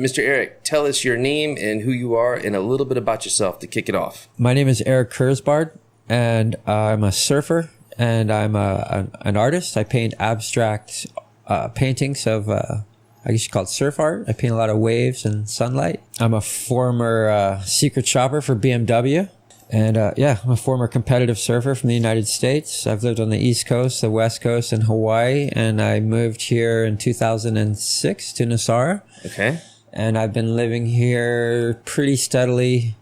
Mr. Eric, tell us your name and who you are and a little bit about yourself to kick it off. My name is Eric Kurzbard, and I'm a surfer, and I'm an artist. I paint abstract paintings of, I guess you call it surf art. I paint a lot of waves and sunlight. I'm a former secret shopper for BMW. And I'm a former competitive surfer from the United States. I've lived on the East Coast, the West Coast, and Hawaii. And I moved here in 2006 to Nosara. Okay. And I've been living here pretty steadily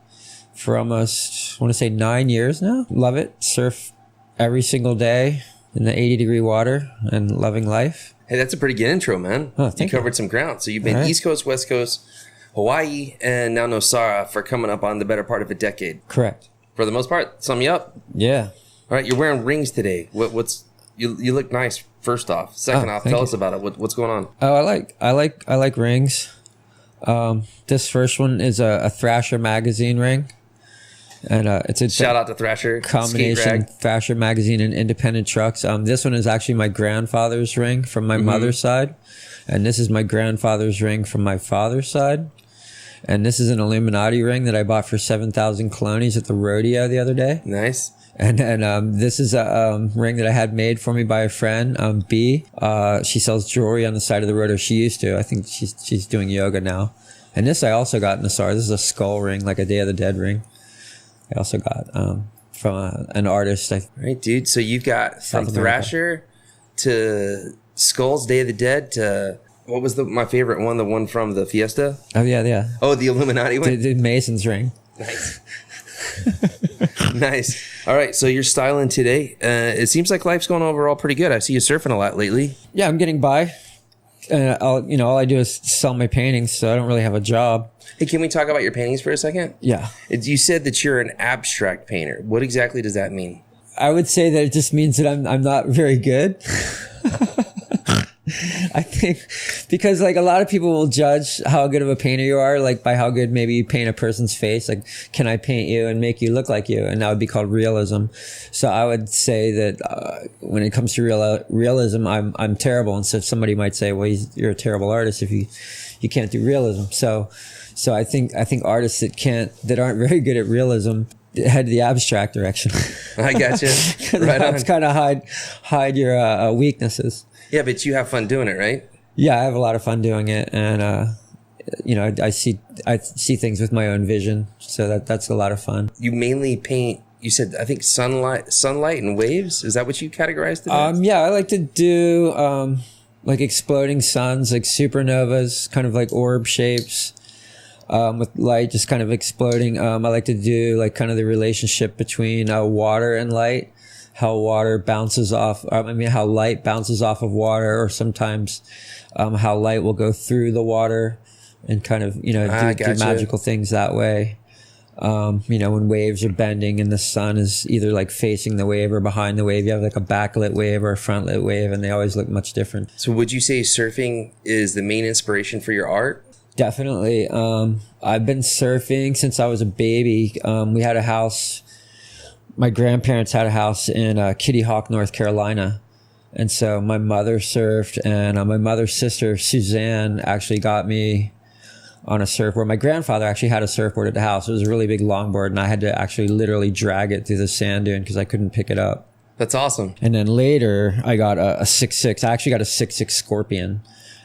for almost, I want to say 9 years now. Love it. Surf every single day in the 80-degree water and loving life. Hey, that's a pretty good intro, man. Oh, thank you. Covered some ground. So you've been Right. East Coast, West Coast, Hawaii, and now Nosara for coming up on the better part of a decade. Correct. For the most part, sum you up. Yeah. All right, you're wearing rings today. What's you look nice. First off, second off, tell us about it. What's going on? Oh, I like rings. This first one is a Thrasher magazine ring, and it's a Shout out to Thrasher combination Thrasher magazine and independent trucks. This one is actually my grandfather's ring from my mother's side, and this is my grandfather's ring from my father's side. And this is an Illuminati ring that I bought for 7,000 colones at the rodeo the other day. Nice. And this is a ring that I had made for me by a friend, B. She sells jewelry on the side of the road, or she used to. I think she's doing yoga now. And this I also got in the SAR. This is a skull ring, like a Day of the Dead ring. I also got from an artist. Right, dude. So you've got from Thrasher to Skulls, Day of the Dead to... What was my favorite one? The one from the Fiesta? Oh, yeah. Oh, the Illuminati one? The Mason's ring. Nice. Nice. All right, so you're styling today. It seems like life's going overall pretty good. I see you surfing a lot lately. Yeah, I'm getting by. All I do is sell my paintings, so I don't really have a job. Hey, can we talk about your paintings for a second? Yeah. You said that you're an abstract painter. What exactly does that mean? I would say that it just means that I'm not very good. I think because like a lot of people will judge how good of a painter you are, like by how good maybe you paint a person's face. Like, can I paint you and make you look like you? And that would be called realism. So I would say that when it comes to realism, I'm terrible. And so somebody might say, well, you're a terrible artist if you can't do realism. So I think artists that aren't very good at realism head the abstract direction. I gotcha. Right on. Kind of hide your weaknesses. Yeah, but you have fun doing it, right? Yeah, I have a lot of fun doing it, and I see things with my own vision, so that's a lot of fun. You mainly paint. You said I think sunlight and waves. Is that what you categorized it as? Yeah, I like to do like exploding suns, like supernovas, kind of like orb shapes. With light just kind of exploding. I like to do like kind of the relationship between water and light, how water bounces off, how light bounces off of water, or sometimes how light will go through the water and kind of, do magical things that way. When waves are bending and the sun is either like facing the wave or behind the wave, you have like a backlit wave or a frontlit wave, and they always look much different. So would you say surfing is the main inspiration for your art? Definitely. I've been surfing since I was a baby. We had a house. My grandparents had a house in Kitty Hawk, North Carolina. And so my mother surfed, and my mother's sister, Suzanne, actually got me on a surfboard. My grandfather actually had a surfboard at the house. It was a really big longboard, and I had to actually literally drag it through the sand dune because I couldn't pick it up. That's awesome. And then later, I got a 6'6". I actually got a 6'6" Scorpion.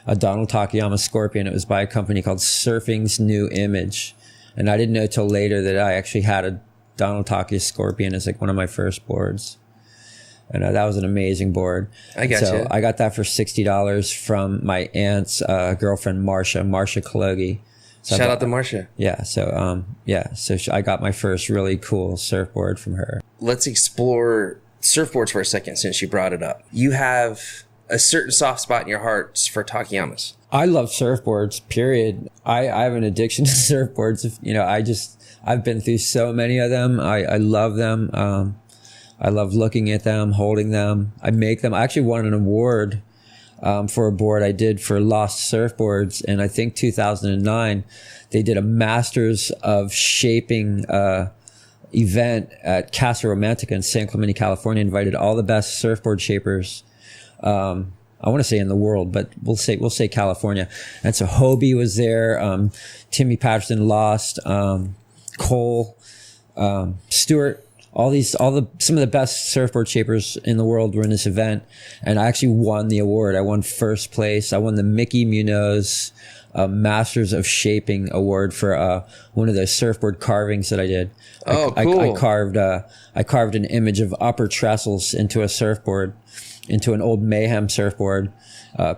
A Donald Takayama Scorpion. It was by a company called Surfing's New Image. And I didn't know till later that I actually had a Donald Takayama Scorpion as like one of my first boards. And that was an amazing board. I got you. I got that for $60 from my aunt's girlfriend, Marcia Kalogi. So Shout out to Marcia. Yeah. So, I got my first really cool surfboard from her. Let's explore surfboards for a second since you brought it up. You have a certain soft spot in your heart for Takayamas. I love surfboards, period. I have an addiction to surfboards. I've been through so many of them. I love them. I love looking at them, holding them. I make them. I actually won an award for a board I did for Lost Surfboards. And I think 2009, they did a Masters of Shaping event at Casa Romantica in San Clemente, California. Invited all the best surfboard shapers on I want to say in the world, but we'll say California. And so Hobie was there, Timmy Patterson lost, Cole, Stewart, some of the best surfboard shapers in the world were in this event, and I actually won the award. I won first place. I won the Mickey Munoz Masters of Shaping Award for one of the surfboard carvings that I did. Oh, cool! I carved an image of upper trestles into a surfboard, into an old Mayhem surfboard,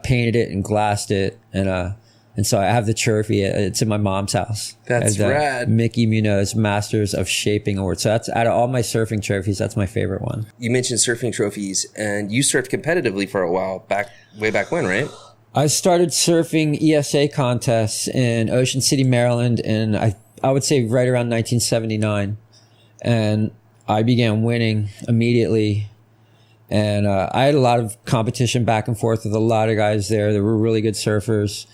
painted it and glassed it, and so I have the trophy. It's in my mom's house. That's rad. Mickey Munoz Masters of Shaping Award. So that's, out of all my surfing trophies, that's my favorite one. You mentioned surfing trophies, and you surfed competitively for a while, way back when, right? I started surfing ESA contests in Ocean City, Maryland, and I would say right around 1979. And I began winning immediately. And I had a lot of competition back and forth with a lot of guys there that were really good surfers.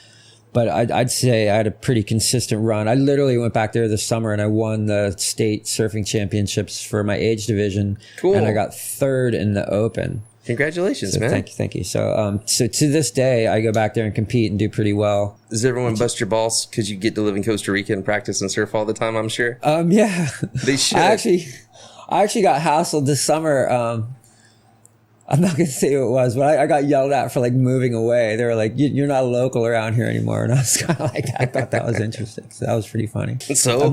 But I'd say I had a pretty consistent run. I literally went back there this summer and I won the state surfing championships for my age division. Cool. And I got third in the Open. Congratulations, so man. Thank you. So to this day, I go back there and compete and do pretty well. Does everyone bust your balls because you get to live in Costa Rica and practice and surf all the time, I'm sure? Yeah. They should. I actually got hassled this summer. I'm not going to say who it was, but I got yelled at for like moving away. They were like, you're not a local around here anymore. And I was kind of like, I thought that was interesting. So that was pretty funny. So I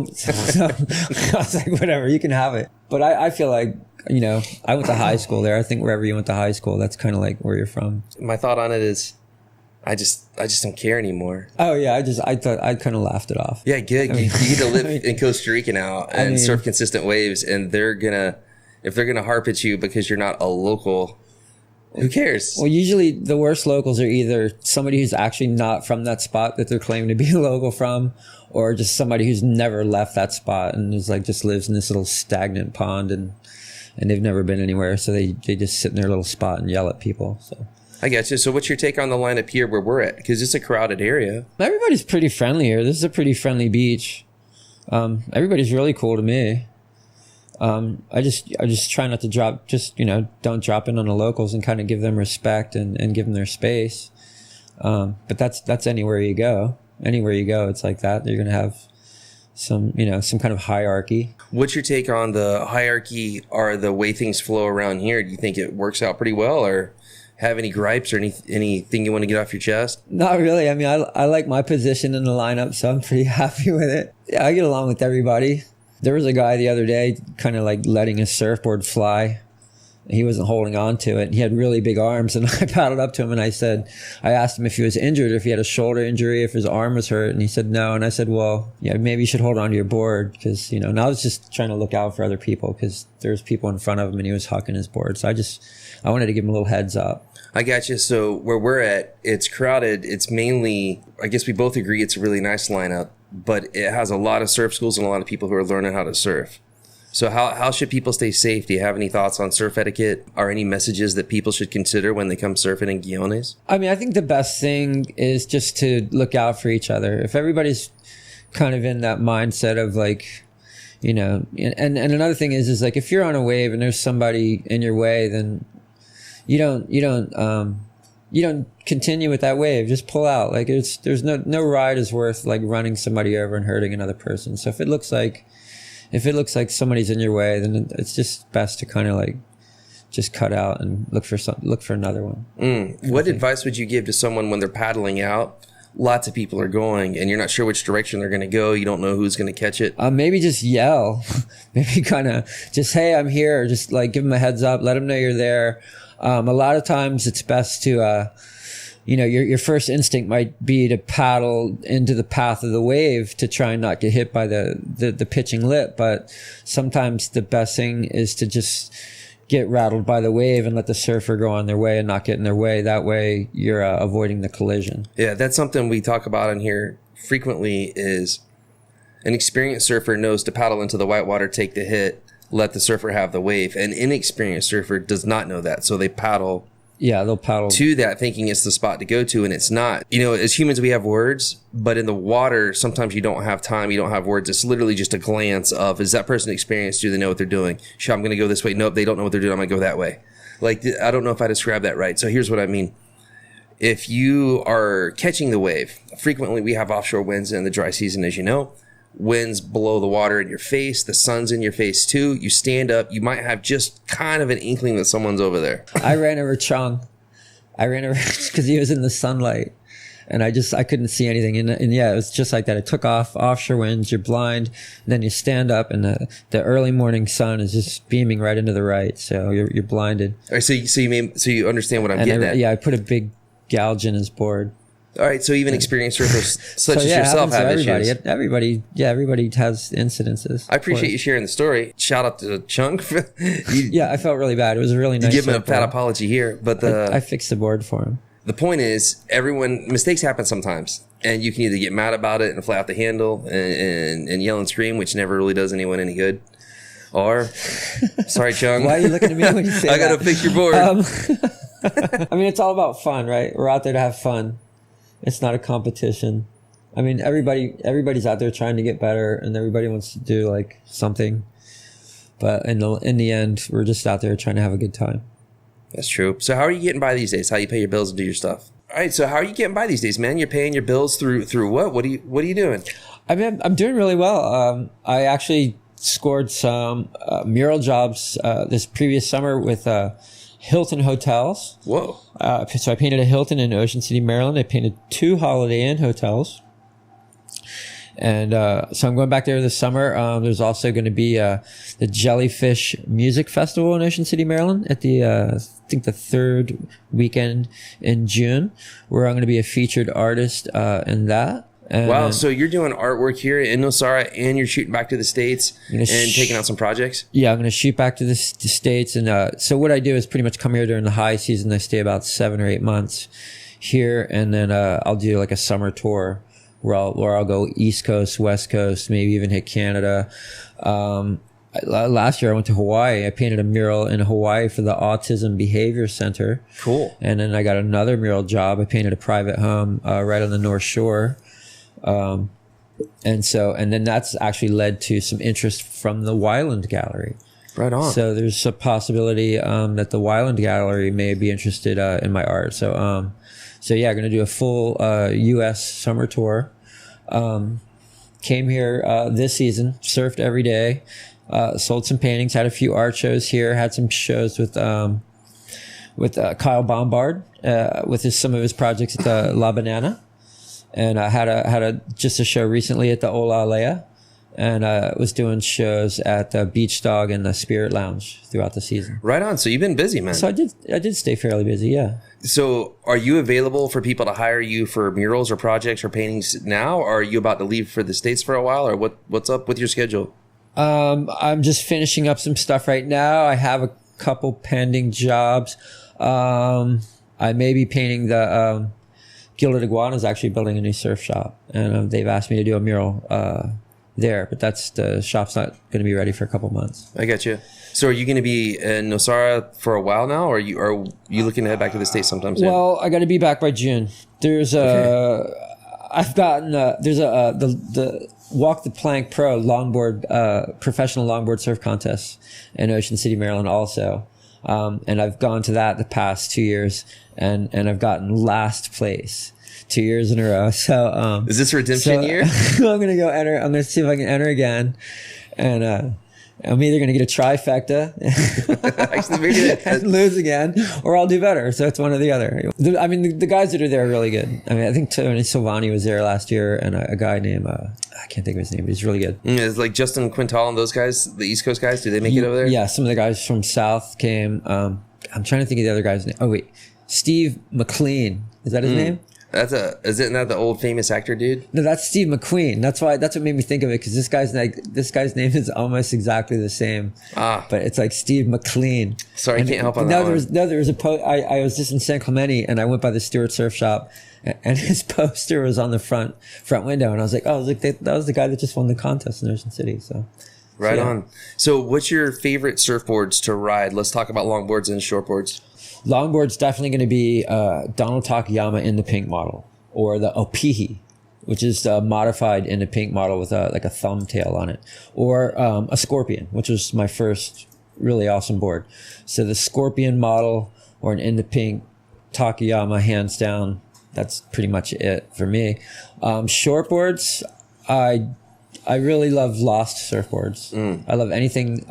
was like, whatever, you can have it. But I feel like, I went to high school there. I think wherever you went to high school, that's kind of like where you're from. My thought on it is, I just don't care anymore. Oh yeah, I thought I kind of laughed it off. Yeah, good. You get to live in Costa Rica now and surf consistent waves, and if they're gonna harp at you because you're not a local, who cares? Well, usually the worst locals are either somebody who's actually not from that spot that they're claiming to be a local from, or just somebody who's never left that spot and is like just lives in this little stagnant pond and they've never been anywhere, so they just sit in their little spot and yell at people. So I got you. So what's your take on the lineup here where we're at? Because it's a crowded area. Everybody's pretty friendly here. This is a pretty friendly beach. Everybody's really cool to me. I just try not to don't drop in on the locals and kind of give them respect and give them their space. But that's anywhere you go. Anywhere you go, it's like that. You're going to have some kind of hierarchy. What's your take on the hierarchy or the way things flow around here? Do you think it works out pretty well, or have any gripes or anything you want to get off your chest? Not really. I mean, I like my position in the lineup, so I'm pretty happy with it. Yeah, I get along with everybody. There was a guy the other day kind of like letting his surfboard fly. He wasn't holding on to it. He had really big arms, and I paddled up to him and I asked him if he was injured, or if he had a shoulder injury, if his arm was hurt, and he said no. And I said, well, yeah, maybe you should hold on to your board, because and I was just trying to look out for other people because there's people in front of him and he was hucking his board. So I wanted to give him a little heads up. I got you. So where we're at, it's crowded. It's mainly, I guess we both agree it's a really nice lineup, but it has a lot of surf schools and a lot of people who are learning how to surf. So how should people stay safe? Do you have any thoughts on surf etiquette or any messages that people should consider when they come surfing in Guiones? I mean, I think the best thing is just to look out for each other. If everybody's kind of in that mindset of like, and another thing is like, if you're on a wave and there's somebody in your way, then you don't continue with that wave. Just pull out. Like there's no ride is worth like running somebody over and hurting another person. So if it looks like somebody's in your way, then it's just best to kind of like just cut out and look for another one. What advice would you give to someone when they're paddling out? Lots of people are going and you're not sure which direction they're going to go. You don't know who's going to catch it. Maybe just yell. Maybe kind of just, hey, I'm here. Just like give them a heads up. Let them know you're there. A lot of times it's best to, your first instinct might be to paddle into the path of the wave to try and not get hit by the pitching lip. But sometimes the best thing is to just get rattled by the wave and let the surfer go on their way and not get in their way. That way you're avoiding the collision. Yeah, that's something we talk about in here frequently. Is an experienced surfer knows to paddle into the whitewater, take the hit, let the surfer have the wave. An inexperienced surfer does not know that, so they paddle. Yeah, they'll paddle to that thinking it's the spot to go to, and it's not. As humans, we have words, but in the water, sometimes you don't have time, you don't have words. It's literally just a glance of, is that person experienced? Do they know what they're doing? Sure, I'm going to go this way. Nope, they don't know what they're doing. I'm going to go that way. Like, I don't know if I described that right. So here's what I mean. if you are catching the wave, frequently we have offshore winds in the dry season, as you know. Winds below the water in your face, the sun's in your face too. You stand up, you might have just kind of an inkling that someone's over there. I ran over Chung. I ran over because he was in the sunlight, and I couldn't see anything. And yeah, it was just like that. It took off, offshore winds, you're blind, and then you stand up, and the early morning sun is just beaming right into the right, so you're blinded. All right, so you understand what I'm getting at. Yeah, I put a big gouge in his board. All right, so even experienced surfers such as yourself have issues. Everybody has incidences. I appreciate you sharing the story. Shout out to Chung. I felt really bad. It was a really nice. You give him a fat apology here, but I fixed the board for him. The point is, mistakes happen sometimes, and you can either get mad about it and fly out the handle and yell and scream, which never really does anyone any good. Or, sorry, Chung. Why are you looking at me when you say that? I gotta fix your board. I mean, it's all about fun, right? We're out there to have fun. It's not a competition. I mean, everybody's out there trying to get better, and everybody wants to do like something. But in the end, we're just out there trying to have a good time. That's true. So how are you getting by these days? How do you pay your bills and do your stuff? All right. So how are you getting by these days, man? You're paying your bills through what? What are you doing? I mean, I'm doing really well. I actually scored some mural jobs this previous summer with Hilton Hotels. Whoa. So I painted a Hilton in Ocean City, Maryland. I painted 2 Holiday Inn hotels. And so I'm going back there this summer. There's also going to be the Jellyfish Music Festival in Ocean City, Maryland at the, I think the 3rd weekend in June, where I'm going to be a featured artist in that. And wow, so you're doing artwork here in Nosara, and you're shooting back to the States and taking out some projects? Yeah, I'm going to shoot back to the States. And so what I do is pretty much come here during the high season. I stay about 7 or 8 months here, and then I'll do like a summer tour where I'll go East Coast, West Coast, maybe even hit Canada. Last year I went to Hawaii. I painted a mural in Hawaii for the Autism Behavior Center. Cool. And then I got another mural job. I painted a private home right on the North Shore. And then that's actually led to some interest from the Wyland Gallery. Right on. So there's a possibility that the Wyland Gallery may be interested in my art. So yeah, I'm going to do a full U.S. summer tour. Came here this season, surfed every day, sold some paintings, had a few art shows here, had some shows with Kyle Bombard with some of his projects at the La Banana. And I had just a show recently at the Ola Alea, and was doing shows at the Beach Dog and the Spirit Lounge throughout the season. Right on. So you've been busy, man. So I did stay fairly busy, yeah. So are you available for people to hire you for murals or projects or paintings now? Or are you about to leave for the States for a while, or what's up with your schedule? I'm just finishing up some stuff right now. I have a couple pending jobs. I may be painting the Gilded Iguana is actually building a new surf shop, and they've asked me to do a mural there, but the shop's not going to be ready for a couple months. I get you. So are you going to be in Nosara for a while now, or are you looking to head back to the States sometime soon? Well, I got to be back by June. There's the Walk the Plank Pro longboard professional longboard surf contest in Ocean City, Maryland also. And I've gone to that the past 2 years, and I've gotten last place 2 years in a row. So, is this redemption year? I'm going to go enter. I'm going to see if I can enter again. And, I'm either going to get a trifecta and lose again, or I'll do better. So it's one or the other. I mean, the guys that are there are really good. I mean, I think Tony Silvani was there last year, and a guy named, I can't think of his name, but he's really good. It's like Justin Quintal and those guys, the East Coast guys. Do they make it over there? Yeah, some of the guys from South came. I'm trying to think of the other guy's name. Oh, wait. Steve McLean. Is that his name? Isn't that the old famous actor dude? No, that's Steve McQueen. That's what made me think of it, because this guy's name is almost exactly the same. But it's like Steve McLean. Sorry, I can't help on that one. There was I was just in San Clemente, and I went by the Stewart Surf Shop, and his poster was on the front window, and I was like, that was the guy that just won the contest in Ocean City. So. Right on. So what's your favorite surfboards to ride? Let's talk about longboards and shortboards. Longboard's definitely going to be Donald Takayama in the pink model, or the Opihi, which is modified in the pink model with like a thumbtail on it, or a Scorpion, which was my first really awesome board. So the Scorpion model, or an in the pink Takayama, hands down. That's pretty much it for me. Shortboards, I really love Lost surfboards. I love anything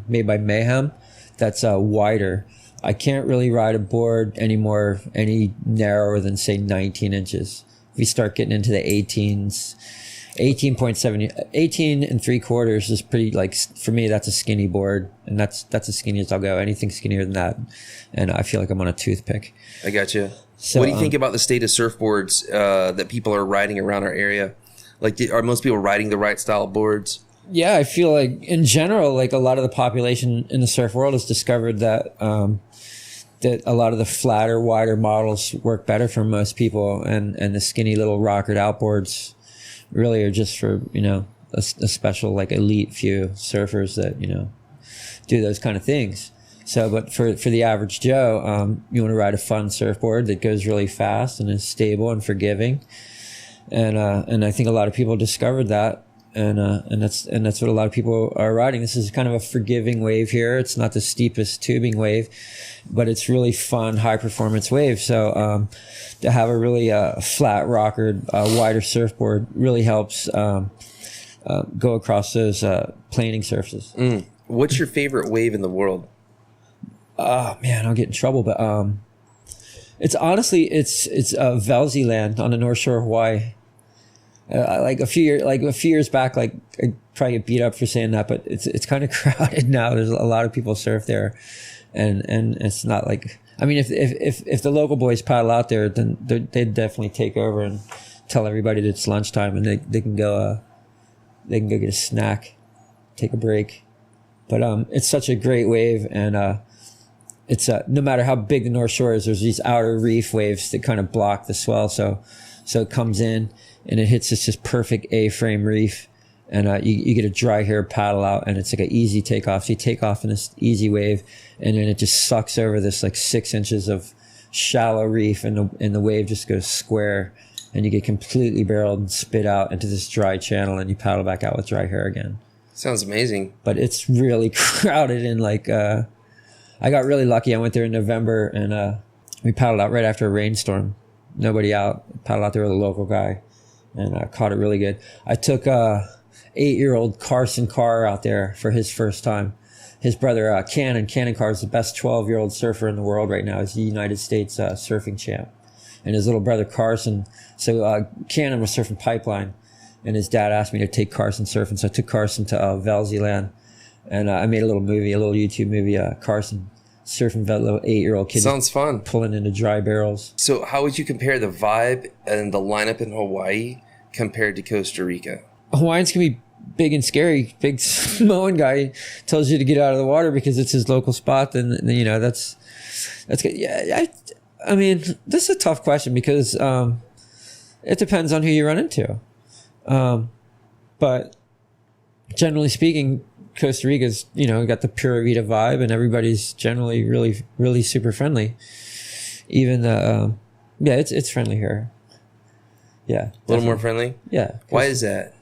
made by Mayhem that's wider. I can't really ride a board anymore any narrower than, say, 19 inches. If we start getting into the 18s, 18.7, 18 and 3/4 is pretty, like, for me, that's a skinny board. And that's as skinny as I'll go. Anything skinnier than that, and I feel like I'm on a toothpick. I got you. So, what do you think about the state of surfboards that people are riding around our area? Like, are most people riding the right style of boards? Yeah, I feel like in general, like a lot of the population in the surf world has discovered that that a lot of the flatter, wider models work better for most people, and the skinny little rockered outboards really are just for, you know, a special, like, elite few surfers that, you know, do those kind of things. So, but for the average Joe, you want to ride a fun surfboard that goes really fast and is stable and forgiving. And I think a lot of people discovered that, and that's what a lot of people are riding. This is kind of a forgiving wave here. It's not the steepest tubing wave, but it's really fun, high performance wave. So to have a really flat rockered, wider surfboard really helps go across those planing surfaces. What's your favorite wave in the world? Oh man, I'll get in trouble, but it's honestly it's Velzy Land on the North Shore of Hawaii. Like a few years back, like, I probably get beat up for saying that, but it's kind of crowded now. There's a lot of people surf there, and it's not like, I mean, if the local boys paddle out there, then they'd definitely take over and tell everybody that it's lunchtime and they can go get a snack, take a break. But it's such a great wave, and it's no matter how big the North Shore is, there's these outer reef waves that kind of block the swell, so it comes in and it hits this just perfect A-frame reef, and you get a dry hair paddle out, and it's like an easy takeoff. So you take off in this easy wave, and then it just sucks over this like 6 inches of shallow reef, and the wave just goes square, and you get completely barreled and spit out into this dry channel, and you paddle back out with dry hair again. Sounds amazing. But it's really crowded, and like I got really lucky. I went there in November, and we paddled out right after a rainstorm. Nobody out. Paddled out there with a local guy, and caught it really good. I took 8-year-old Carson Carr out there for his first time. His brother Cannon Carr is the best 12-year-old surfer in the world right now. He's the United States surfing champ, and his little brother Carson. So Cannon was surfing Pipeline, and his dad asked me to take Carson surfing. So I took Carson to Velzy Land, and I made a little YouTube movie, Carson surfing that little 8-year-old kid. Sounds fun. Pulling into dry barrels. So how would you compare the vibe and the lineup in Hawaii compared to Costa Rica? Hawaiians can be big and scary. Big Samoan guy tells you to get out of the water because it's his local spot. Then you know, that's good. Yeah, I mean, this is a tough question because it depends on who you run into. But generally speaking, Costa Rica's, you know, got the Pura Vida vibe, and everybody's generally really, really super friendly. Even it's friendly here. Yeah, a little more friendly. Yeah. Why is that?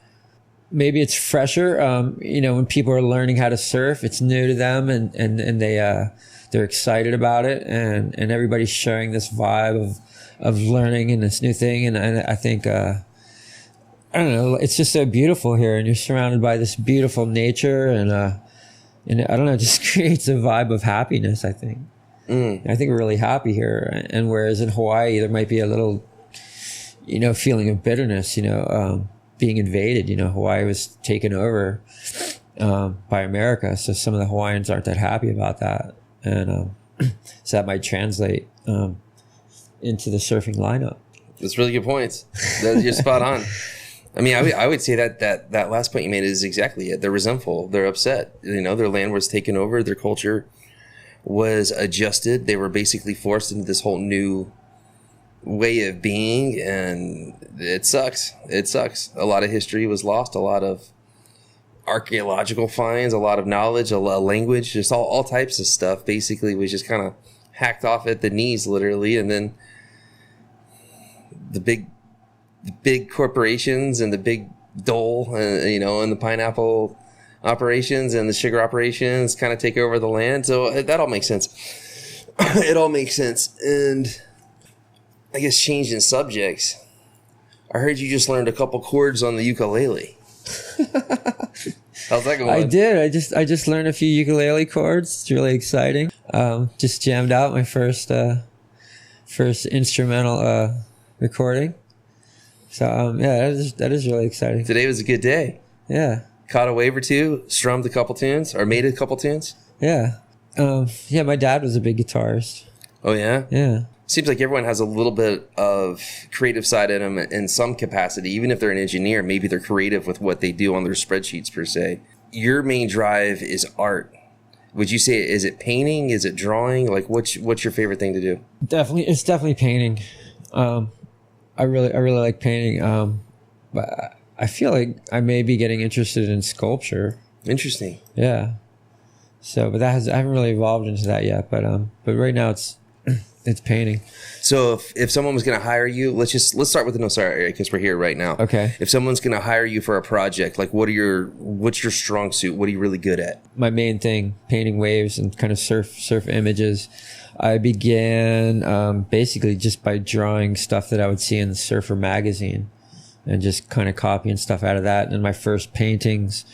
Maybe it's fresher. You know, when people are learning how to surf, it's new to them, and they're excited about it, and everybody's sharing this vibe of learning and this new thing, and I think. I don't know. It's just so beautiful here, and you're surrounded by this beautiful nature, and I don't know. It just creates a vibe of happiness. I think. I think we're really happy here, and whereas in Hawaii there might be a little, you know, feeling of bitterness. You know, being invaded. You know, Hawaii was taken over by America, so some of the Hawaiians aren't that happy about that, and so that might translate into the surfing lineup. That's really good points. You're spot on. I mean, I would say that last point you made is exactly it. They're resentful. They're upset. You know, their land was taken over. Their culture was adjusted. They were basically forced into this whole new way of being, and it sucks. It sucks. A lot of history was lost. A lot of archaeological finds, a lot of knowledge, a lot of language, just all types of stuff basically was just kind of hacked off at the knees, literally, and then the big corporations and the big dole, you know, and the pineapple operations and the sugar operations kind of take over the land. So that all makes sense. It all makes sense. And I guess changing subjects. I heard you just learned a couple chords on the ukulele. How's that going? I did. I just learned a few ukulele chords. It's really exciting. Just jammed out my first instrumental recording. So yeah, that is really exciting. Today was a good day. Yeah. Caught a wave or two, strummed a couple tunes, or made a couple tunes. Yeah. Yeah, my dad was a big guitarist. Oh yeah? Yeah. Seems like everyone has a little bit of creative side in them in some capacity. Even if they're an engineer, maybe they're creative with what they do on their spreadsheets per se. Your main drive is art. Would you say, is it painting? Is it drawing? Like, what's your favorite thing to do? It's definitely painting. I really like painting. But I feel like I may be getting interested in sculpture. Interesting. Yeah. So, but I haven't really evolved into that yet. But right now it's painting. So if someone was going to hire you, let's start with the Nosara area because we're here right now. Okay. If someone's going to hire you for a project, like what's your strong suit? What are you really good at? My main thing, painting waves and kind of surf images. I began basically just by drawing stuff that I would see in the Surfer magazine and just kind of copying stuff out of that. And my first paintings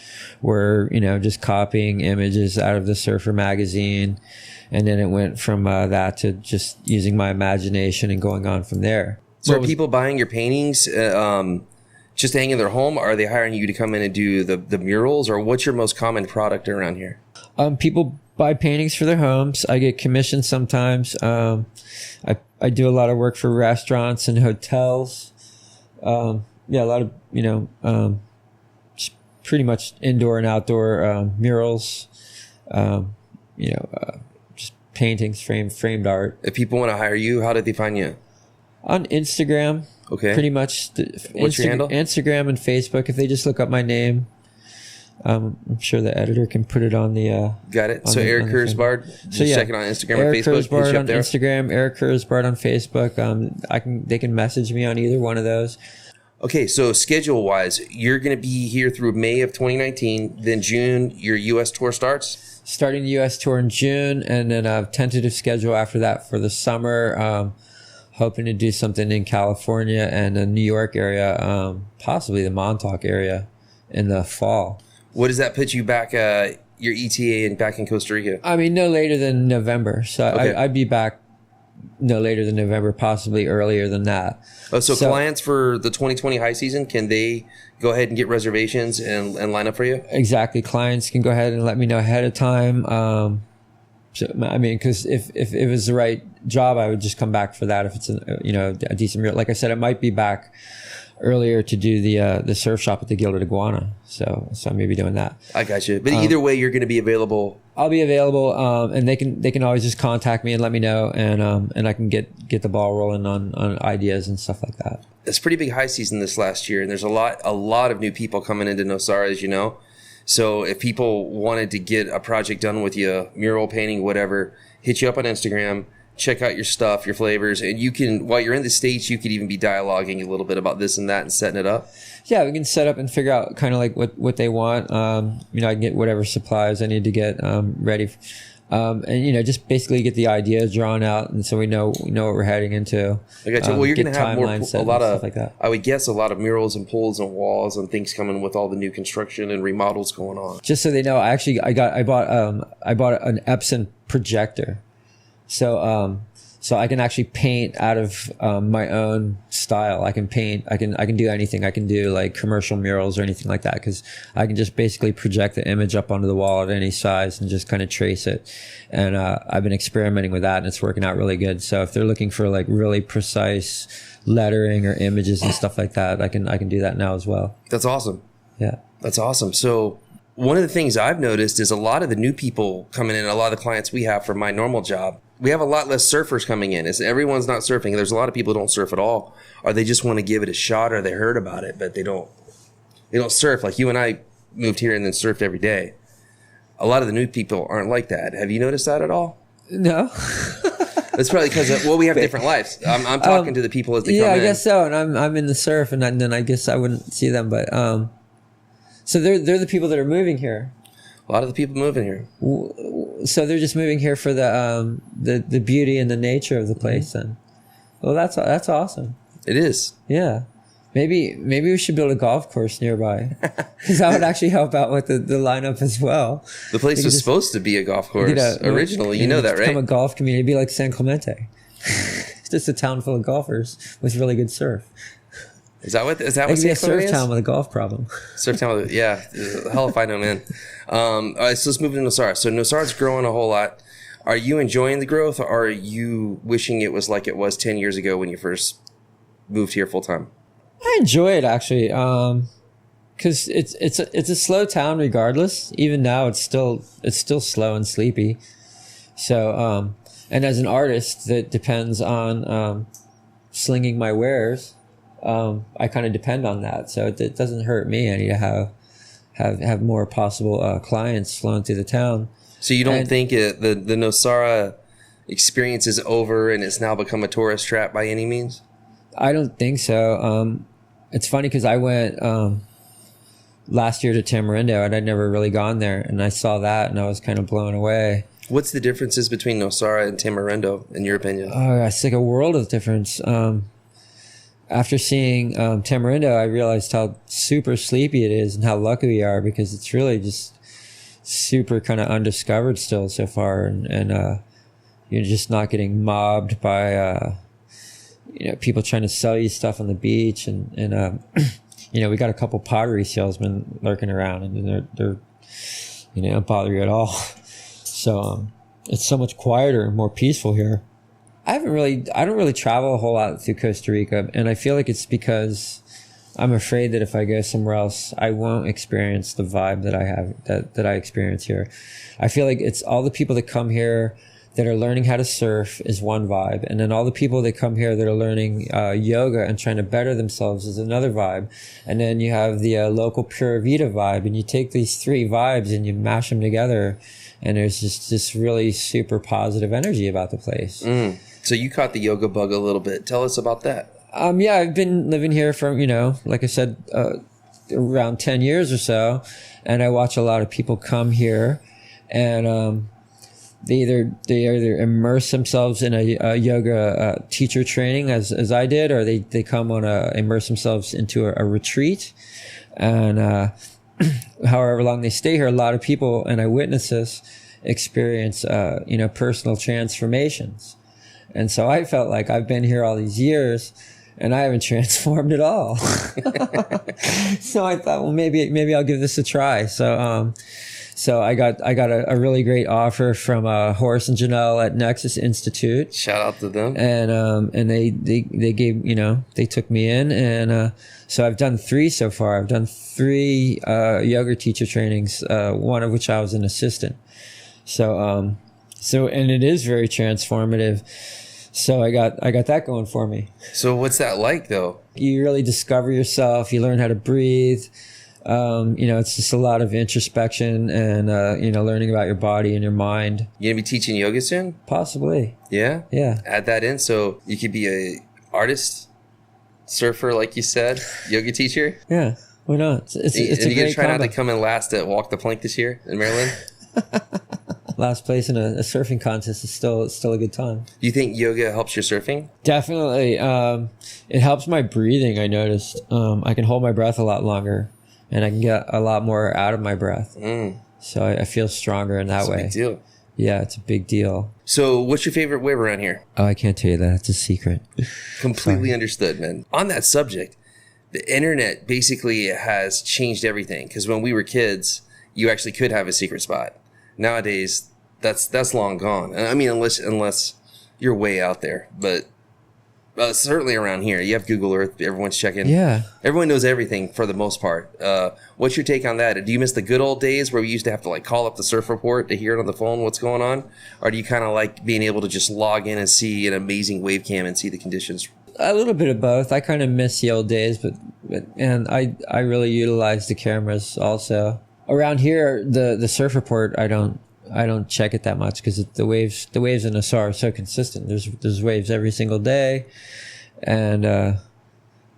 were, just copying images out of the Surfer magazine. And then it went from that to just using my imagination and going on from there. So are people buying your paintings just to hang in their home? Or are they hiring you to come in and do the murals? Or what's your most common product around here? People buy paintings for their homes. I get commissioned sometimes. I do a lot of work for restaurants and hotels. A lot of, just pretty much indoor and outdoor murals, just paintings, framed art. If people want to hire you, how did they find you? On Instagram. Okay. Pretty much. What's your handle? Instagram and Facebook. If they just look up my name, I'm sure the editor can put it on the... Got it. So Eric Kurzbard, just check it on Instagram Eric and Facebook. Kurzbard on Instagram, Eric Kurzbard on Facebook. They can message me on either one of those. Okay, so schedule-wise, you're going to be here through May of 2019. Then June, your U.S. tour starts? Starting the U.S. tour in June, and then a tentative schedule after that for the summer. Hoping to do something in California and the New York area, possibly the Montauk area in the fall. What does that put you back, your ETA and back in Costa Rica? I mean, no later than November. So okay. I'd be back no later than November, possibly earlier than that. Oh, so clients for the 2020 high season, can they go ahead and get reservations and line up for you? Exactly. Clients can go ahead and let me know ahead of time. Because if it was the right job, I would just come back for that. If it's a decent meal, like I said, I might be back earlier to do the surf shop at the Gilded Iguana. So I may be doing that. I got you. But either way, you're going to be available. I'll be available, and they can always just contact me and let me know, and I can get the ball rolling on ideas and stuff like that. It's pretty big high season this last year, and there's a lot of new people coming into Nosara, as you know. So if people wanted to get a project done with you, mural painting, whatever, hit you up on Instagram, check out your stuff, your flavors, and you can, while you're in the States, you could even be dialoguing a little bit about this and that and setting it up. Yeah, we can set up and figure out kind of like what they want. I can get whatever supplies I need to get ready. And just basically get the idea drawn out, and so we know what we're heading into. I got you. Well, you're going to have a lot of, like that. I would guess, a lot of murals and pools and walls and things coming with all the new construction and remodels going on. Just so they know, I bought an Epson projector, so I can actually paint out of my own style. I can paint. I can do anything. I can do like commercial murals or anything like that, because I can just basically project the image up onto the wall at any size and just kind of trace it. And I've been experimenting with that, and it's working out really good. So if they're looking for like really precise lettering or images and stuff like that, I can do that now as well. That's awesome. Yeah, that's awesome. So one of the things I've noticed is a lot of the new people coming in, a lot of the clients we have for my normal job, we have a lot less surfers coming in. Everyone's not surfing. There's a lot of people who don't surf at all, or they just want to give it a shot, or they heard about it, but they don't surf. Like you and I moved here and then surfed every day. A lot of the new people aren't like that. Have you noticed that at all? No. That's probably because we have different lives. I'm talking to the people as they come in. Yeah, I guess so. And I'm in the surf, and then I guess I wouldn't see them. But so they're the people that are moving here. A lot of the people moving here. So they're just moving here for the beauty and the nature of the place, then. Well, that's awesome. It is. Yeah. Maybe we should build a golf course nearby, because that would actually help out with the lineup as well. The place was supposed to be a golf course originally. You know that, right? Become a golf community. It'd be like San Clemente. It's just a town full of golfers with really good surf. Is that what It San could be a Clemente surf is? town with a golf problem. Surf town with, yeah. Hell if I know, man. All right, so let's move to Nosara. So Nosara's growing a whole lot. Are you enjoying the growth, or are you wishing it was like it was 10 years ago when you first moved here full time? I enjoy it actually, because it's a slow town regardless. Even now, it's still slow and sleepy. So, and as an artist that depends on slinging my wares, I kind of depend on that. So it doesn't hurt me. I need to have more possible clients flowing through the town. So you don't think the Nosara experience is over and it's now become a tourist trap by any means? I don't think so. It's funny because I went last year to Tamarindo, and I'd never really gone there, and I saw that, and I was kind of blown away. What's the differences between Nosara and Tamarindo, in your opinion? Oh, it's like a world of difference. After seeing Tamarindo, I realized how super sleepy it is and how lucky we are, because it's really just super kind of undiscovered still so far, and you're just not getting mobbed by people trying to sell you stuff on the beach, and we got a couple pottery salesmen lurking around, and they're don't bother you at all. So it's so much quieter and more peaceful here. I don't really travel a whole lot through Costa Rica, and I feel like it's because I'm afraid that if I go somewhere else, I won't experience the vibe that I have that I experience here. I feel like it's all the people that come here that are learning how to surf is one vibe, and then all the people that come here that are learning yoga and trying to better themselves is another vibe, and then you have the local Pura Vida vibe, and you take these three vibes and you mash them together, and there's just this really super positive energy about the place. So you caught the yoga bug a little bit. Tell us about that. Yeah, I've been living here for, like I said, around 10 years or so, and I watch a lot of people come here, and they either immerse themselves in a yoga teacher training as I did, or they come on immerse themselves into a retreat, and however long they stay here, a lot of people, and I witness this, experience personal transformations. And so I felt like I've been here all these years and I haven't transformed at all. So I thought, well, maybe I'll give this a try. So I got a really great offer from Horace and Janelle at Nexus Institute. Shout out to them. And they gave, they took me in, and so I've done 3 so far. I've done 3 yoga teacher trainings, one of which I was an assistant. So and it is very transformative. So I got that going for me. So what's that like though? You really discover yourself. You learn how to breathe. It's just a lot of introspection and, learning about your body and your mind. You gonna be teaching yoga soon? Possibly. Yeah? Yeah. Add that in so you could be a artist, surfer, like you said, yoga teacher. Yeah. Why not? It's a you great gonna try combo. not to come in last at Walk the Plank this year in Maryland? Last place in a surfing contest is still a good time. Do you think yoga helps your surfing? Definitely. It helps my breathing, I noticed. I can hold my breath a lot longer, and I can get a lot more out of my breath. So I feel stronger in that way. That's a big deal. Yeah, it's a big deal. So what's your favorite wave around here? Oh, I can't tell you that. It's a secret. Completely understood, man. On that subject, the internet basically has changed everything. Because when we were kids, you actually could have a secret spot. Nowadays, that's long gone. I mean, unless you're way out there. But certainly around here, you have Google Earth. Everyone's checking. Yeah. Everyone knows everything for the most part. What's your take on that? Do you miss the good old days where we used to have to call up the surf report to hear it on the phone what's going on? Or do you kind of like being able to just log in and see an amazing wave cam and see the conditions? A little bit of both. I kind of miss the old days, and I really utilize the cameras also. Around here, the surf report, I don't check it that much because the waves in Nosara are so consistent. There's waves every single day, and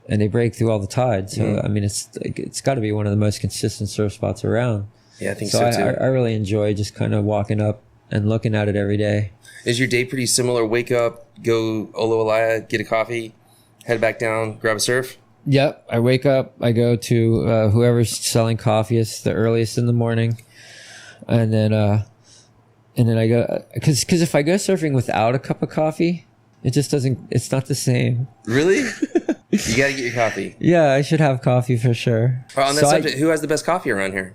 they break through all the tide. So I mean, it's got to be one of the most consistent surf spots around. Yeah, I think so too. I really enjoy just kind of walking up and looking at it every day. Is your day pretty similar? Wake up, go Oloalaya, get a coffee, head back down, grab a surf? Yep. I wake up, I go to whoever's selling coffee. It's the earliest in the morning. And then I go, because if I go surfing without a cup of coffee, it just doesn't, it's not the same. Really? You got to get your coffee. Yeah, I should have coffee for sure. On that subject, who has the best coffee around here?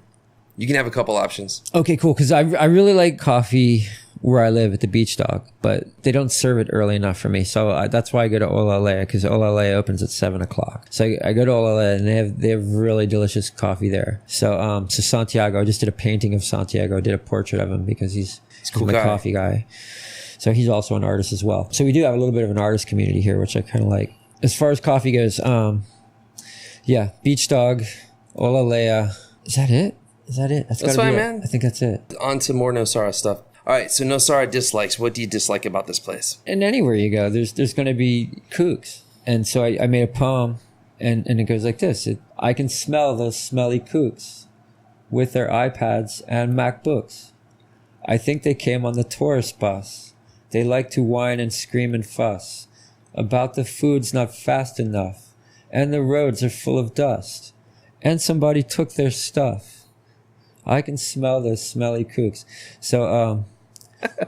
You can have a couple options. Okay, cool. Because I really like coffee where I live at the Beach Dog, but they don't serve it early enough for me. So that's why I go to Olalea, because Olalea opens at 7:00. So I go to Olalea, and they have really delicious coffee there. So Santiago, I just did a painting of Santiago. I did a portrait of him because he's cool my guy. coffee guy. So he's also an artist as well. So we do have a little bit of an artist community here, which I kind of like. As far as coffee goes, yeah, Beach Dog, Olalea. Is that it? That's fine, man. I think that's it. On to more Nosara stuff. All right, so Nosara dislikes. What do you dislike about this place? And anywhere you go, there's going to be kooks. And so I made a poem, and it goes like this. I can smell those smelly kooks with their iPads and MacBooks. I think they came on the tourist bus. They like to whine and scream and fuss about the food's not fast enough, and the roads are full of dust, and somebody took their stuff. I can smell those smelly kooks. So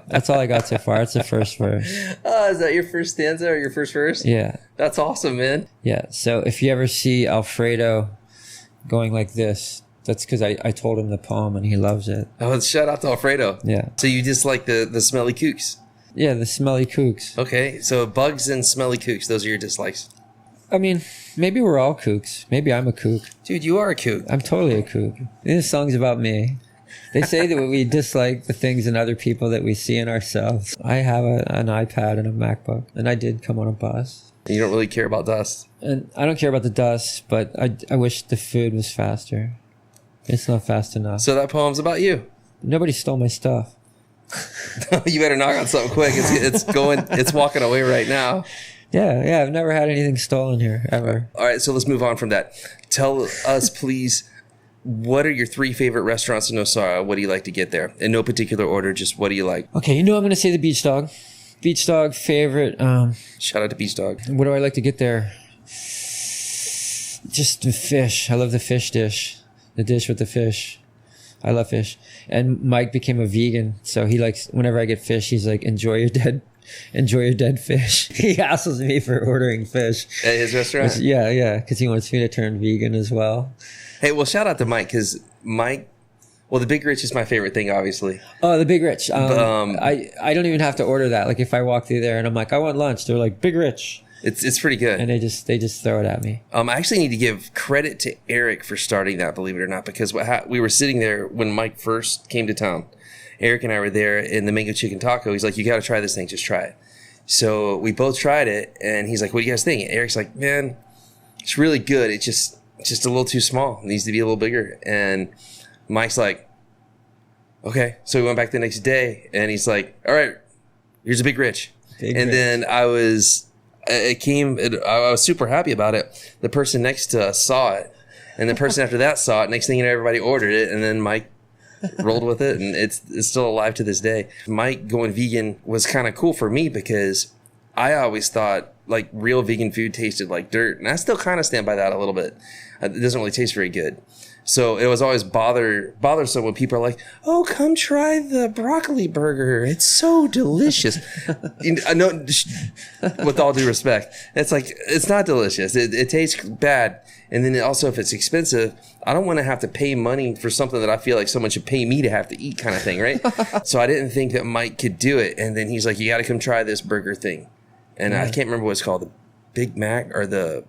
that's all I got so far. It's the first verse. Is that your first stanza or your first verse? Yeah. That's awesome, man. Yeah. So if you ever see Alfredo going like this, that's because I told him the poem and he loves it. Oh, shout out to Alfredo. Yeah. So you dislike the smelly kooks? Yeah, the smelly kooks. Okay, so bugs and smelly kooks, those are your dislikes. I mean, maybe we're all kooks. Maybe I'm a kook. Dude, you are a kook. I'm totally a kook. This song's about me. They say that we dislike the things in other people that we see in ourselves. I have an iPad and a MacBook, and I did come on a bus. You don't really care about dust. And I don't care about the dust, but I wish the food was faster. It's not fast enough. So that poem's about you. Nobody stole my stuff. You better knock on something quick. It's walking away right now. Yeah, I've never had anything stolen here, ever. All right, so let's move on from that. Tell us, please, what are your 3 favorite restaurants in Nosara? What do you like to get there? In no particular order, just what do you like? Okay, I'm going to say the Beach Dog. Beach Dog, favorite. Shout out to Beach Dog. What do I like to get there? Just the fish. I love the fish dish. The dish with the fish. I love fish. And Mike became a vegan, so he likes, whenever I get fish, he's like, enjoy your dead fish. He hassles me for ordering fish At his restaurant? Yeah, because he wants me to turn vegan as well. Hey, well, shout out to Mike, because Mike, well, the Big Rich is my favorite thing, obviously. Oh, the Big Rich. I don't even have to order that. Like, if I walk through there and I'm like, I want lunch, they're like, Big Rich. It's pretty good. And they just throw it at me. I actually need to give credit to Eric for starting that, believe it or not, because we were sitting there when Mike first came to town. Eric and I were there in the mango chicken taco. He's like, you got to try this thing. Just try it. So we both tried it, and he's like, what do you guys think? And Eric's like, man, it's really good. It's just a little too small. It needs to be a little bigger. And Mike's like, okay. So we went back the next day, and he's like, all right, here's a Big Rich. Then I was super happy about it. The person next to us saw it, and the person after that saw it. Next thing you know, everybody ordered it, and then Mike rolled with it, and it's still alive to this day. Mike going vegan was kind of cool for me because I always thought like real vegan food tasted like dirt, and I still kind of stand by that a little bit. It doesn't really taste very good. So it was always bothersome when people are like, oh, come try the broccoli burger. It's so delicious. No, with all due respect, it's like, it's not delicious. It tastes bad. And then also, if it's expensive, I don't want to have to pay money for something that I feel like someone should pay me to have to eat kind of thing, right? So I didn't think that Mike could do it. And then he's like, you got to come try this burger thing. And I can't remember what it's called, the Big Mac or the...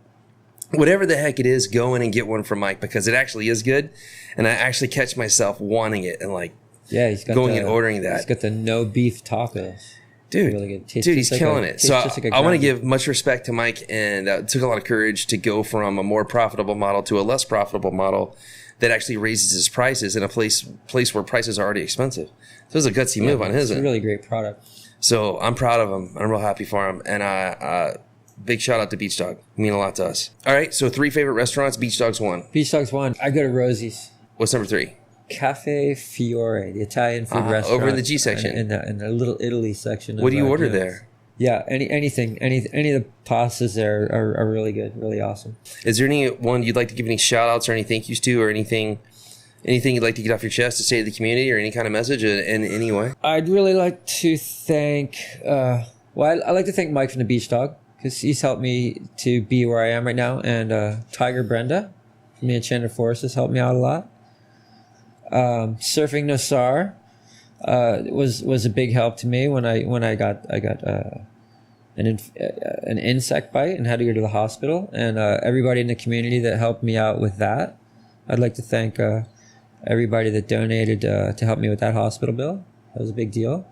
whatever the heck it is, go in and get one from Mike because it actually is good. And I actually catch myself wanting it and like he's got going and ordering that. He's got the no beef tacos. Dude, really good. He's killing it. So I want to give much respect to Mike, and it took a lot of courage to go from a more profitable model to a less profitable model that actually raises his prices in a place where prices are already expensive. So it was a gutsy move on his end. It's a really great product. So I'm proud of him. I'm real happy for him. And big shout out to Beach Dog. Mean a lot to us. All right, so 3 favorite restaurants. Beach Dog's 1. Beach Dog's 1. I go to Rosie's. What's number 3? Cafe Fiore, the Italian food restaurant. Over in the G section. In the Little Italy section. What do you order there? Yeah, any of the pastas there are really good, really awesome. Is there anyone you'd like to give any shout outs or any thank yous to, or anything you'd like to get off your chest to say to the community, or any kind of message in any way? I'd really like to thank, I like to thank Mike from the Beach Dog, because he's helped me to be where I am right now, and Tiger Brenda from the Enchanted Forest has helped me out a lot. Surfing Nosara was a big help to me when I got an insect bite and had to go to the hospital, and everybody in the community that helped me out with that. I'd like to thank everybody that donated to help me with that hospital bill. That was a big deal.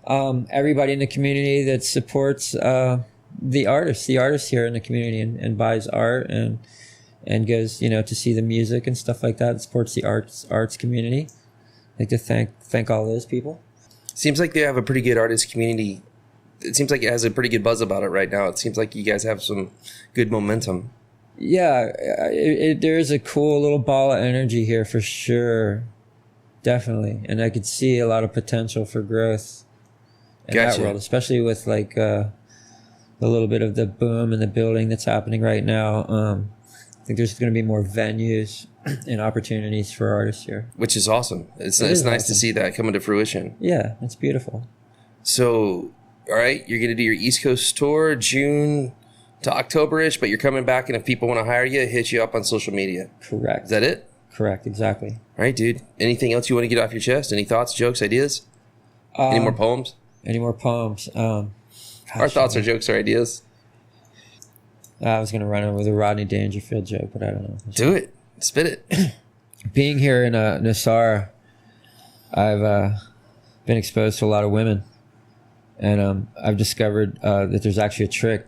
Everybody in the community that supports the artists here in the community and buys art and goes, to see the music and stuff like that, supports the arts community. I'd like to thank all those people. Seems like they have a pretty good artist community. It seems like it has a pretty good buzz about it right now. It seems like you guys have some good momentum. Yeah, there is a cool little ball of energy here for sure. Definitely. And I could see a lot of potential for growth in that world, especially with like a little bit of the boom in the building that's happening right now. I think there's going to be more venues and opportunities for artists here. Which is awesome. It's nice to see that coming to fruition. Yeah, it's beautiful. So, all right, you're going to do your East Coast tour June to October-ish, but you're coming back, and if people want to hire you, hit you up on social media. Correct. Is that it? Correct, exactly. All right, dude. Anything else you want to get off your chest? Any thoughts, jokes, ideas? Any more poems? Any more poems? Our thoughts or jokes or ideas? I was going to run over the Rodney Dangerfield joke, but I don't know. Do it. Spit it. Being here in Nosara, I've been exposed to a lot of women. And I've discovered that there's actually a trick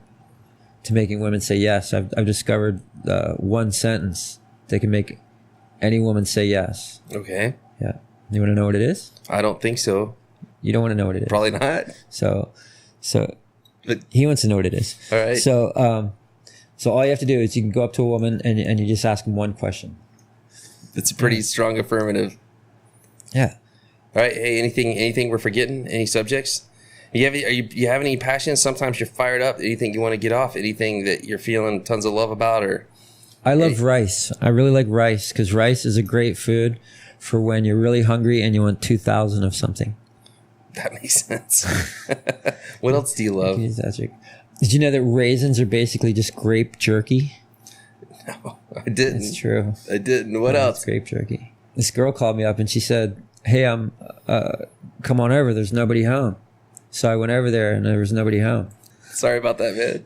to making women say yes. I've discovered one sentence that can make any woman say yes. Okay. Yeah. You want to know what it is? I don't think so. You don't want to know what it is? Probably not. So but he wants to know what it is. All right. So all you have to do is you can go up to a woman and you just ask them one question. It's a pretty strong affirmative. Yeah. All right. Hey, anything we're forgetting? Any subjects? You have any passions? Sometimes you're fired up. Anything you want to get off? Anything that you're feeling tons of love about? Or I love rice. I really like rice because rice is a great food for when you're really hungry and you want 2,000 of something. That makes sense. What else do you love? Did you know that raisins are basically just grape jerky? No, I didn't. It's true. I didn't. What else? It's grape jerky. This girl called me up and she said, "Hey, come on over. There's nobody home." So I went over there and there was nobody home. Sorry about that, man.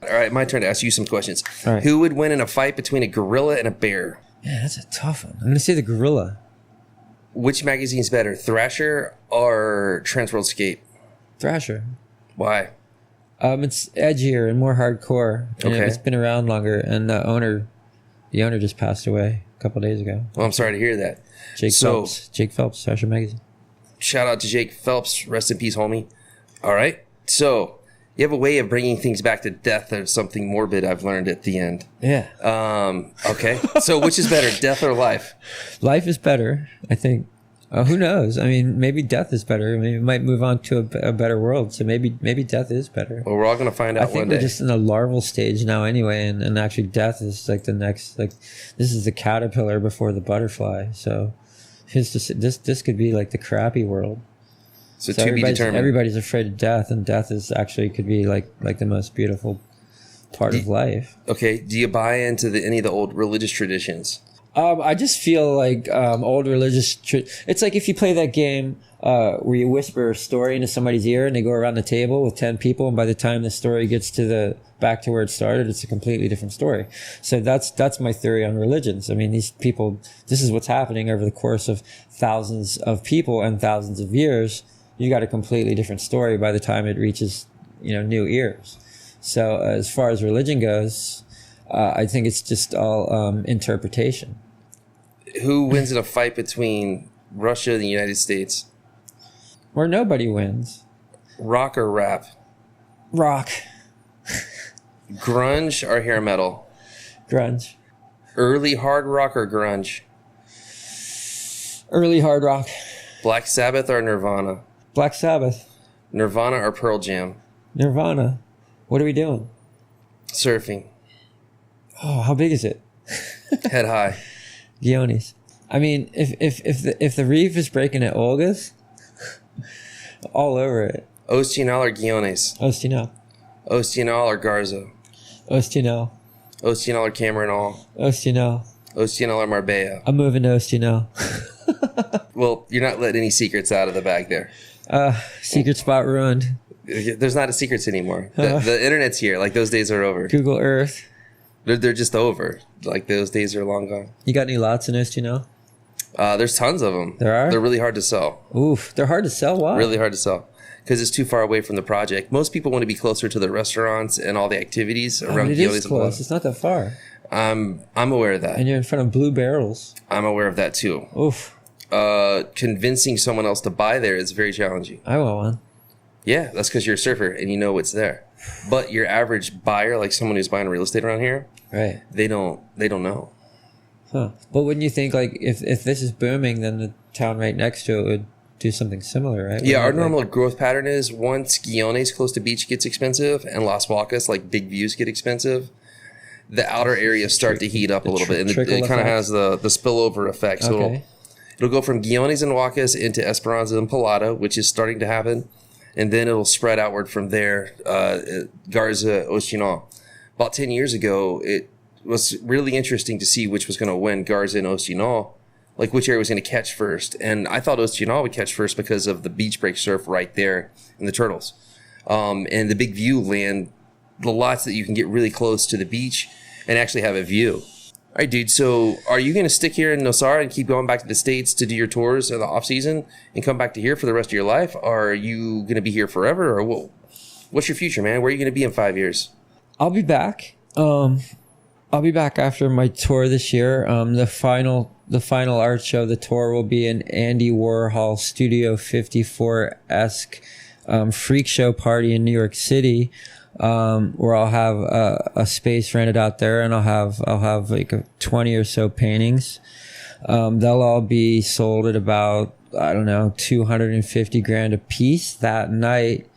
All right, my turn to ask you some questions. All right. Who would win in a fight between a gorilla and a bear? Yeah, that's a tough one. I'm going to say the gorilla. Which magazine's better, Thrasher or Transworldscape? Thrasher. Why? It's edgier and more hardcore. And okay. It's been around longer, and the owner just passed away a couple days ago. Well, I'm sorry to hear that. Jake Phelps, Thrasher magazine. Shout out to Jake Phelps. Rest in peace, homie. All right. So you have a way of bringing things back to death or something morbid, I've learned at the end. Yeah. Okay. So which is better, death or life? Life is better, I think. Who knows? I mean, maybe death is better. I mean, we might move on to a better world. So maybe death is better. Well, we're all going to find out one day. I think we're just in the larval stage now anyway. And actually death is like the next, like this is the caterpillar before the butterfly. So this could be like the crappy world. So to be determined. Everybody's afraid of death, and death is actually could be like the most beautiful part of life. Okay. Do you buy into any of the old religious traditions? I just feel like old religious... it's like if you play that game where you whisper a story into somebody's ear and they go around the table with 10 people, and by the time the story gets back to where it started, it's a completely different story. So that's my theory on religions. I mean, these people... This is what's happening over the course of thousands of people and thousands of years. You got a completely different story by the time it reaches, new ears. So as far as religion goes... I think it's just all interpretation. Who wins in a fight between Russia and the United States? Where nobody wins. Rock or rap? Rock. Grunge or hair metal? Grunge. Early hard rock or grunge? Early hard rock. Black Sabbath or Nirvana? Black Sabbath. Nirvana or Pearl Jam? Nirvana. What are we doing? Surfing. Oh, how big is it? Head high. Guiones. I mean, if the reef is breaking at Olga's, all over it. Ostional or Guiones? Ostional. Ostional or Garza? Ostional. Ostional or Cameronal? Ostional. Ostional or Marbella? I'm moving to Ostional. Well, you're not letting any secrets out of the bag there. Secret spot ruined. There's not a secrets anymore. The internet's here. Like, those days are over. Google Earth. They're just over. Like, those days are long gone. You got any lots in Ostional? There's tons of them. There are? They're really hard to sell. Oof, they're hard to sell. Why? Really hard to sell. Because it's too far away from the project. Most people want to be closer to the restaurants and all the activities around It is close. It's not that far. I'm aware of that. And you're in front of Blue Barrels. I'm aware of that too. Oof. Convincing someone else to buy there is very challenging. I want one. Yeah, that's because you're a surfer and you know it's there. But your average buyer, like someone who's buying real estate around here, right? They don't know. Huh. But wouldn't you think, like, if this is booming, then the town right next to it would do something similar, right? Yeah, our normal growth pattern is once Guiones close to beach gets expensive and Las Vacas, like big views, get expensive, the outer areas start to heat up a little bit. And it kind of has the spillover effect. So it'll go from Guiones and Vacas into Esperanza and Pilata, which is starting to happen. And then it'll spread outward from there, Garza, Ostional. About 10 years ago, it was really interesting to see which was going to win, Garza and Ostional, like which area was going to catch first. And I thought Ostional would catch first because of the beach break surf right there in the Turtles. And the big view land, the lots that you can get really close to the beach and actually have a view. All right, dude. So are you going to stick here in Nosara and keep going back to the States to do your tours in the off season and come back to here for the rest of your life? Or are you going to be here forever? Or what's your future, man? Where are you going to be in 5 years? I'll be back. I'll be back after my tour this year. The final art show of the tour will be an Andy Warhol Studio 54-esque freak show party in New York City. Where I'll have a space rented out there, and I'll have like 20 or so paintings. They'll all be sold at about, I don't know, $250,000 a piece that night.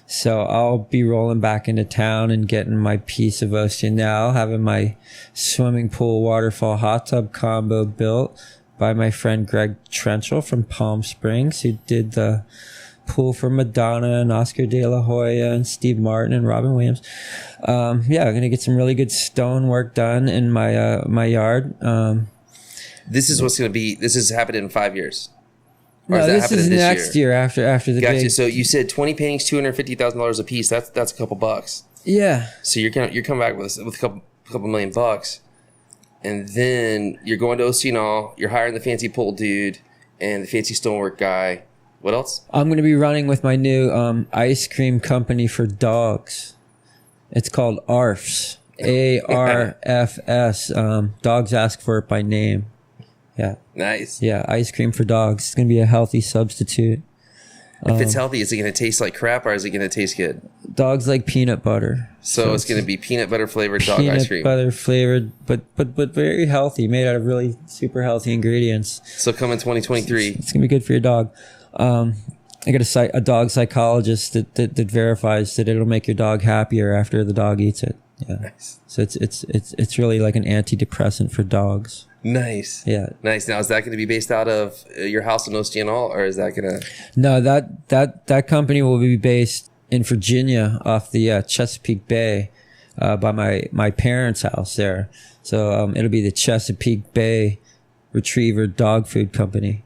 So I'll be rolling back into town and getting my piece of Ostional, having my swimming pool waterfall hot tub combo built by my friend Greg Trenchel from Palm Springs, who did the pool for Madonna and Oscar De La Hoya and Steve Martin and Robin Williams. I'm gonna get some really good stone work done in my my yard. This is what's gonna be. This is happening in 5 years. No, this is next year after the gotcha. big. So you said 20 paintings, $250,000 a piece. That's a couple bucks. Yeah. So you're coming back with a couple $1,000,000, and then you're going to Ostional. You're hiring the fancy pool dude and the fancy stonework guy. What else? I'm going to be running with my new ice cream company for dogs. It's called ARFS. ARFS. Dogs ask for it by name. Yeah. Nice. Yeah, ice cream for dogs. It's going to be a healthy substitute. If it's healthy, is it going to taste like crap or is it going to taste good? Dogs like peanut butter. So it's going to be peanut butter flavored dog ice cream. Peanut butter flavored, but very healthy, made out of really super healthy ingredients. So come in 2023. It's going to be good for your dog. I got a dog psychologist that verifies that it'll make your dog happier after the dog eats it. Yeah. Nice. So it's really like an antidepressant for dogs. Nice. Yeah. Nice. Now, is that going to be based out of your house in Ostional, or is that going to? No, that company will be based in Virginia off the Chesapeake Bay, by my parents' house there. So it'll be the Chesapeake Bay Retriever Dog Food Company.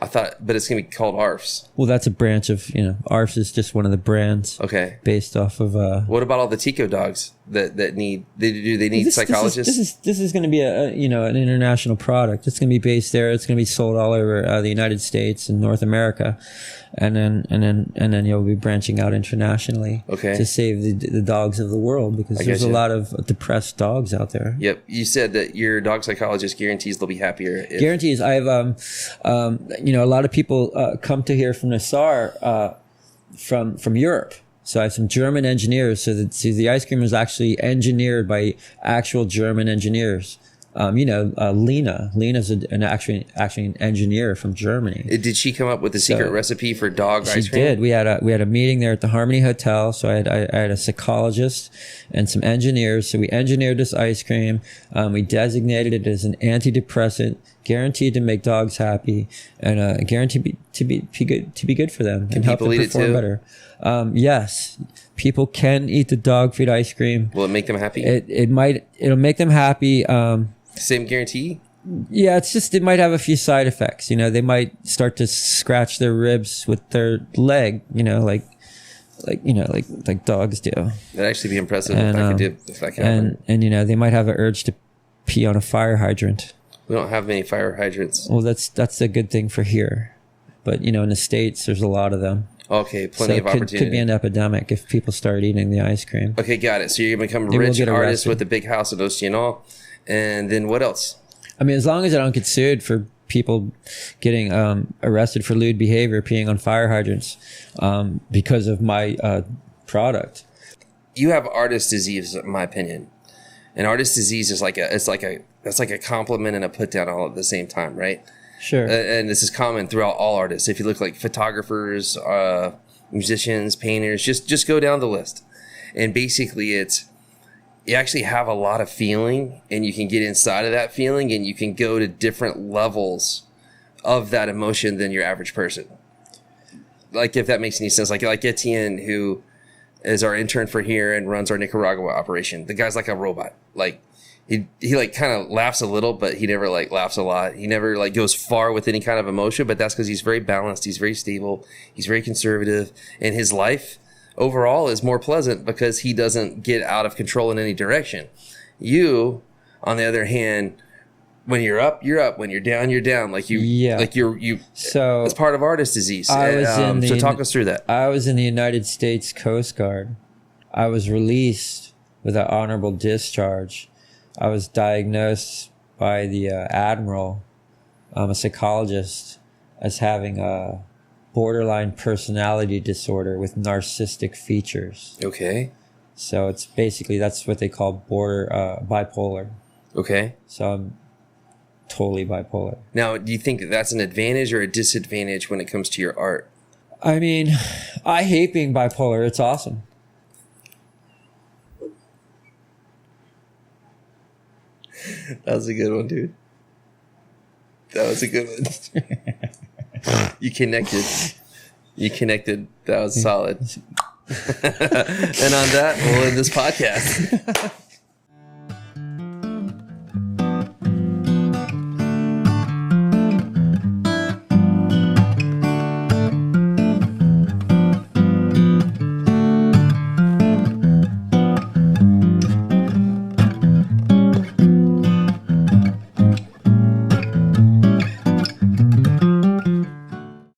I thought, but it's going to be called ARFs. Well, that's a branch of, ARFs is just one of the brands. Okay. Based off of. What about all the Tico dogs that need? They need psychologists. This is going to be an international product. It's going to be based there. It's going to be sold all over the United States and North America, and then you'll be branching out internationally. Okay. To save the dogs of the world, because there's a lot of depressed dogs out there. Yep. You said that your dog psychologist guarantees they'll be happier. Guarantees. I have a lot of people come to here from Nosara from Europe. So I have some German engineers. So the ice cream was actually engineered by actual German engineers. Lena. Lena's actually an engineer from Germany. Did she come up with the secret recipe for dog ice cream? She did. We had a meeting there at the Harmony Hotel. So I had a psychologist and some engineers. So we engineered this ice cream. We designated it as an antidepressant, guaranteed to make dogs happy, and guaranteed to be good for them. Can people eat it too? Better. Yes, people can eat the dog food ice cream. Will it make them happy? It'll make them happy. Same guarantee? Yeah, it's just it might have a few side effects. They might start to scratch their ribs with their leg. Like dogs do. That'd actually be impressive if that could happen. And they might have an urge to pee on a fire hydrant. We don't have many fire hydrants. Well, that's a good thing for here, but in the States there's a lot of them. Okay, plenty of opportunity. Could be an epidemic if people start eating the ice cream. Okay, got it. So you're going to become a rich artist with a big house at Ostional. And then what else? I mean, as long as I don't get sued for people getting arrested for lewd behavior, peeing on fire hydrants because of my product. You have artist disease, in my opinion. And artist disease is like a compliment and a put down all at the same time, right? Sure. And this is common throughout all artists. If you look like photographers, musicians, painters, just go down the list. And basically you actually have a lot of feeling, and you can get inside of that feeling, and you can go to different levels of that emotion than your average person. Like, if that makes any sense. Like Etienne, who is our intern for here and runs our Nicaragua operation. The guy's like a robot. Like, he like kind of laughs a little, but he never like laughs a lot. He never like goes far with any kind of emotion, but that's because he's very balanced. He's very stable. He's very conservative, and his life overall is more pleasant because he doesn't get out of control in any direction. You, on the other hand, when you're up, you're up. When you're down, you're down. Like you. So it's part of artist disease. So talk us through that. I was in the United States Coast Guard. I was released with an honorable discharge. I was diagnosed by the admiral, a psychologist, as having a borderline personality disorder with narcissistic features. Okay. So it's basically, that's what they call bipolar. Okay. So I'm totally bipolar. Now, do you think that's an advantage or a disadvantage when it comes to your art? I mean, I hate being bipolar. It's awesome. That was a good one, dude. That was a good one. You connected. That was solid. And on that, we'll end this podcast.